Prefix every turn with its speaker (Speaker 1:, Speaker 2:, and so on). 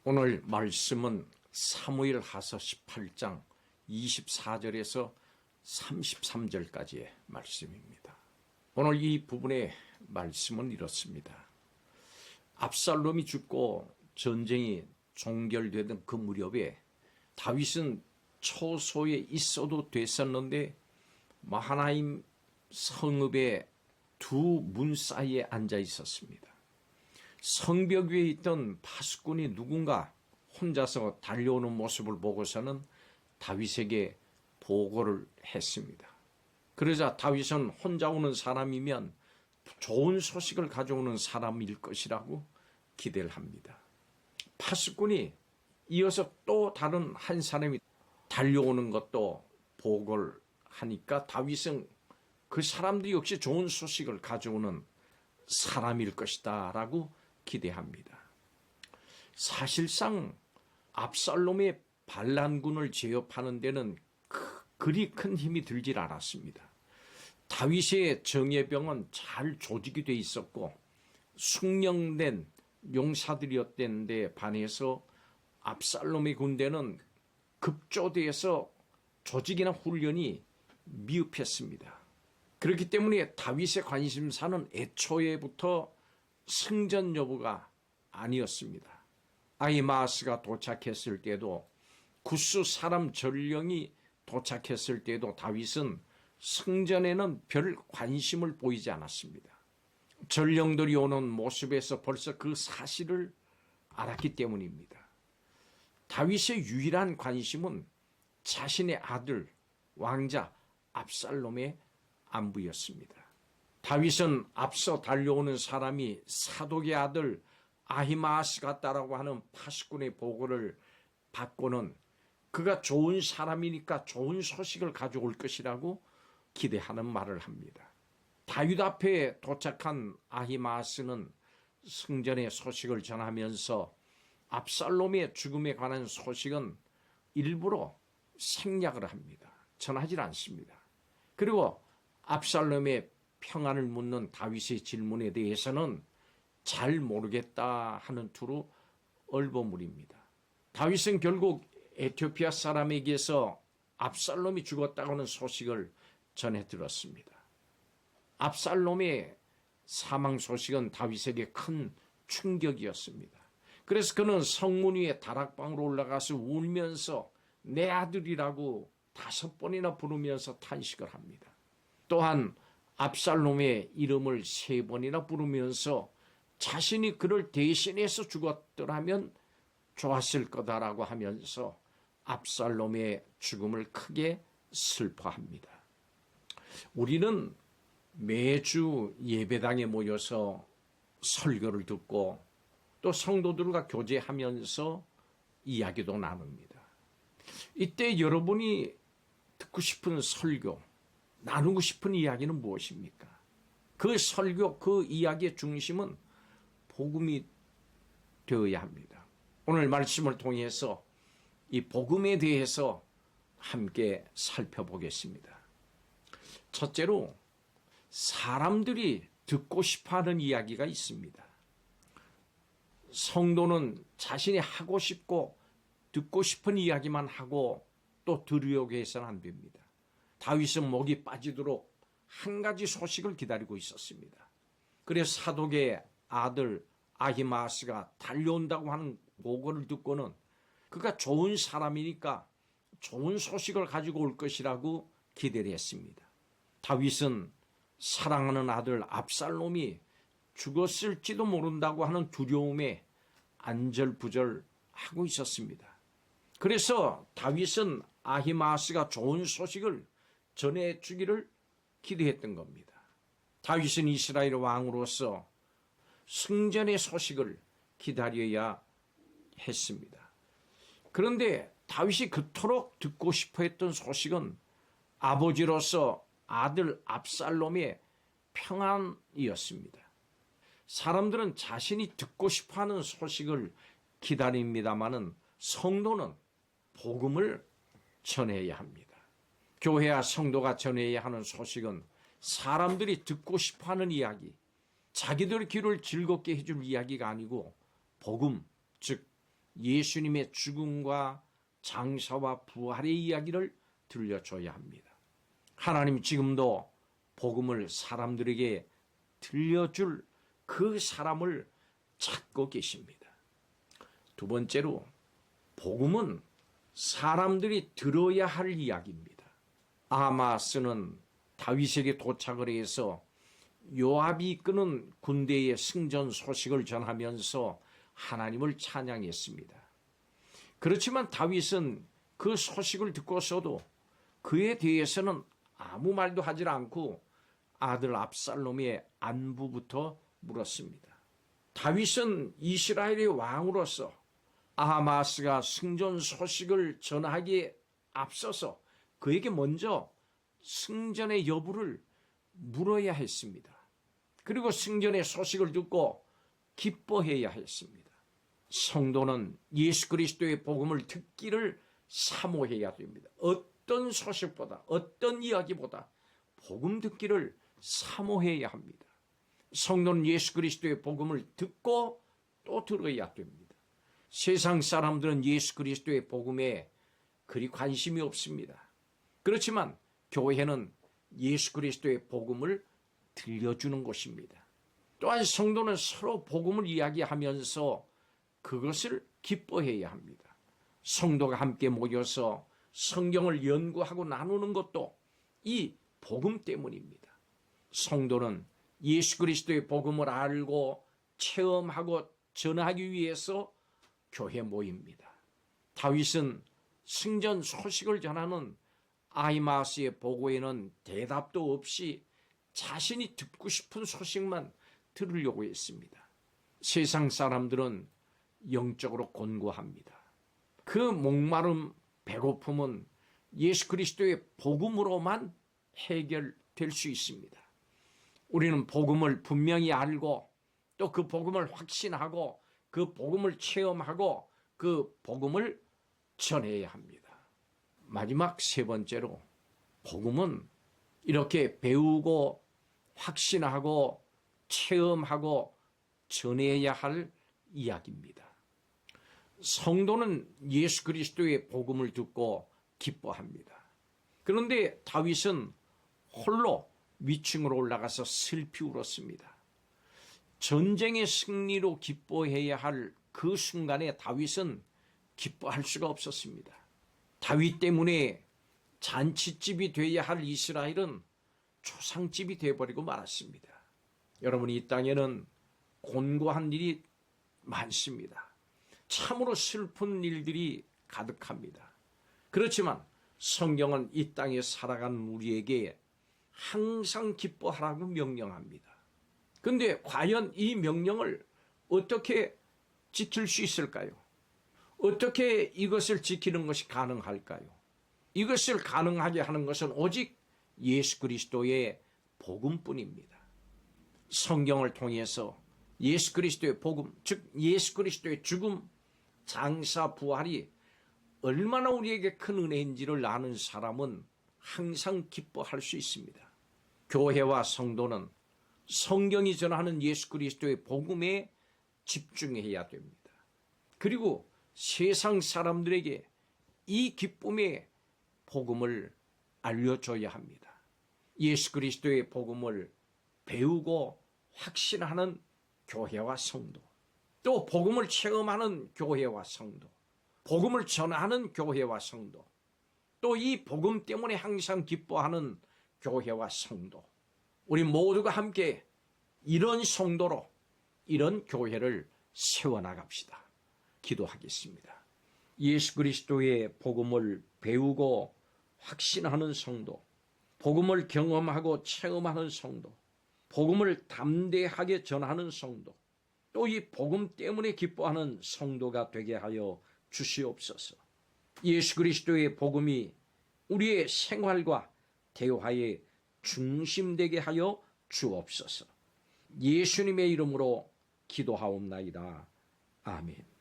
Speaker 1: 오늘 말씀은 사무엘하서 18장 24절에서 33절까지의 말씀입니다. 오늘 이 부분의 말씀은 이렇습니다. 압살롬이 죽고 전쟁이 종결되던 그 무렵에 다윗은 초소에 있어도 됐었는데 마하나임 성읍의 두 문 사이에 앉아 있었습니다. 성벽 위에 있던 파수꾼이 누군가 혼자서 달려오는 모습을 보고서는 다윗에게 보고를 했습니다. 그러자 다윗은 혼자 오는 사람이면 좋은 소식을 가져오는 사람일 것이라고 기대를 합니다. 파수꾼이 이어서 또 다른 한 사람이 달려오는 것도 보고를 하니까 다윗은 그 사람도 역시 좋은 소식을 가져오는 사람일 것이다 라고 기대합니다. 사실상 압살롬의 반란군을 제압하는 데는 그리 큰 힘이 들질 않았습니다. 다윗의 정예병은 잘 조직이 돼 있었고 숙련된 용사들이었는데 반해서 압살롬의 군대는 급조돼서 조직이나 훈련이 미흡했습니다. 그렇기 때문에 다윗의 관심사는 애초에부터 승전 여부가 아니었습니다. 아히마아스가 도착했을 때도 구스 사람 전령이 도착했을 때도 다윗은 승전에는 별 관심을 보이지 않았습니다. 전령들이 오는 모습에서 벌써 그 사실을 알았기 때문입니다. 다윗의 유일한 관심은 자신의 아들 왕자 압살롬의 안부였습니다. 다윗은 앞서 달려오는 사람이 사독의 아들 아히마아스 같다라고 하는 파수꾼의 보고를 받고는 그가 좋은 사람이니까 좋은 소식을 가져올 것이라고 기대하는 말을 합니다. 다윗 앞에 도착한 아히마아스는 승전의 소식을 전하면서 압살롬의 죽음에 관한 소식은 일부러 생략을 합니다. 전하지 않습니다. 그리고 압살롬의 평안을 묻는 다윗의 질문에 대해서는 잘 모르겠다 하는 투로 얼버무립니다. 다윗은 결국 에티오피아 사람에게서 압살롬이 죽었다고 하는 소식을 전해 들었습니다. 압살롬의 사망 소식은 다윗에게 큰 충격이었습니다. 그래서 그는 성문 위에 다락방으로 올라가서 울면서 내 아들이라고 5번이나 부르면서 탄식을 합니다. 또한 압살롬의 이름을 3번이나 부르면서 자신이 그를 대신해서 죽었더라면 좋았을 거다라고 하면서 압살롬의 죽음을 크게 슬퍼합니다. 우리는 매주 예배당에 모여서 설교를 듣고 또 성도들과 교제하면서 이야기도 나눕니다. 이때 여러분이 듣고 싶은 설교, 나누고 싶은 이야기는 무엇입니까? 그 설교, 그 이야기의 중심은 복음이 되어야 합니다. 오늘 말씀을 통해서 이 복음에 대해서 함께 살펴보겠습니다. 첫째로 사람들이 듣고 싶어하는 이야기가 있습니다. 성도는 자신이 하고 싶고 듣고 싶은 이야기만 하고 또 들으려고 해서는 안 됩니다. 다윗은 목이 빠지도록 한 가지 소식을 기다리고 있었습니다. 그래서 사독의 아들 아히마아스가 달려온다고 하는 보고를 듣고는 그가 좋은 사람이니까 좋은 소식을 가지고 올 것이라고 기대를 했습니다. 다윗은 사랑하는 아들 압살롬이 죽었을지도 모른다고 하는 두려움에 안절부절하고 있었습니다. 그래서 다윗은 아히마아스가 좋은 소식을 전해주기를 기대했던 겁니다. 다윗은 이스라엘 왕으로서 승전의 소식을 기다려야 했습니다. 그런데 다윗이 그토록 듣고 싶어 했던 소식은 아버지로서 아들 압살롬의 평안이었습니다. 사람들은 자신이 듣고 싶어하는 소식을 기다립니다마는 성도는 복음을 전해야 합니다. 교회와 성도가 전해야 하는 소식은 사람들이 듣고 싶어하는 이야기, 자기들의 귀를 즐겁게 해줄 이야기가 아니고 복음, 즉 예수님의 죽음과 장사와 부활의 이야기를 들려줘야 합니다. 하나님 지금도 복음을 사람들에게 들려줄 그 사람을 찾고 계십니다. 두 번째로, 복음은 사람들이 들어야 할 이야기입니다. 아하스는 다윗에게 도착을 해서 요압이 이끄는 군대의 승전 소식을 전하면서 하나님을 찬양했습니다. 그렇지만 다윗은 그 소식을 듣고서도 그에 대해서는 아무 말도 하지 않고 아들 압살롬의 안부부터 물었습니다. 다윗은 이스라엘의 왕으로서 아하스가 승전 소식을 전하기에 앞서서 그에게 먼저 승전의 여부를 물어야 했습니다. 그리고 승전의 소식을 듣고 기뻐해야 했습니다. 성도는 예수 그리스도의 복음을 듣기를 사모해야 됩니다. 어떤 소식보다, 어떤 이야기보다 복음 듣기를 사모해야 합니다. 성도는 예수 그리스도의 복음을 듣고 또 들어야 됩니다. 세상 사람들은 예수 그리스도의 복음에 그리 관심이 없습니다. 그렇지만 교회는 예수 그리스도의 복음을 들려주는 곳입니다. 또한 성도는 서로 복음을 이야기하면서 그것을 기뻐해야 합니다. 성도가 함께 모여서 성경을 연구하고 나누는 것도 이 복음 때문입니다. 성도는 예수 그리스도의 복음을 알고 체험하고 전하기 위해서 교회 모입니다. 다윗은 승전 소식을 전하는 아히마스의 보고에는 대답도 없이 자신이 듣고 싶은 소식만 들으려고 했습니다. 세상 사람들은 영적으로 곤고합니다. 그 목마름, 배고픔은 예수 그리스도의 복음으로만 해결될 수 있습니다. 우리는 복음을 분명히 알고 또 그 복음을 확신하고 그 복음을 체험하고 그 복음을 전해야 합니다. 마지막 세 번째로, 복음은 이렇게 배우고 확신하고 체험하고 전해야 할 이야기입니다. 성도는 예수 그리스도의 복음을 듣고 기뻐합니다. 그런데 다윗은 홀로 위층으로 올라가서 슬피 울었습니다. 전쟁의 승리로 기뻐해야 할 그 순간에 다윗은 기뻐할 수가 없었습니다. 다윗 때문에 잔치집이 되어야 할 이스라엘은 초상집이 되어버리고 말았습니다. 여러분, 이 땅에는 곤고한 일이 많습니다. 참으로 슬픈 일들이 가득합니다. 그렇지만 성경은 이 땅에 살아가는 우리에게 항상 기뻐하라고 명령합니다. 그런데 과연 이 명령을 어떻게 지킬 수 있을까요? 어떻게 이것을 지키는 것이 가능할까요? 이것을 가능하게 하는 것은 오직 예수 그리스도의 복음뿐입니다. 성경을 통해서 예수 그리스도의 복음, 즉 예수 그리스도의 죽음, 장사, 부활이 얼마나 우리에게 큰 은혜인지를 아는 사람은 항상 기뻐할 수 있습니다. 교회와 성도는 성경이 전하는 예수 그리스도의 복음에 집중해야 됩니다. 그리고 세상 사람들에게 이 기쁨의 복음을 알려줘야 합니다. 예수 그리스도의 복음을 배우고 확신하는 교회와 성도, 또 복음을 체험하는 교회와 성도, 복음을 전하는 교회와 성도, 또 이 복음 때문에 항상 기뻐하는 교회와 성도, 우리 모두가 함께 이런 성도로 이런 교회를 세워나갑시다. 기도하겠습니다. 예수 그리스도의 복음을 배우고 확신하는 성도, 복음을 경험하고 체험하는 성도, 복음을 담대하게 전하는 성도, 또 이 복음 때문에 기뻐하는 성도가 되게 하여 주시옵소서. 예수 그리스도의 복음이 우리의 생활과 대화의 중심되게 하여 주옵소서. 예수님의 이름으로 기도하옵나이다. 아멘.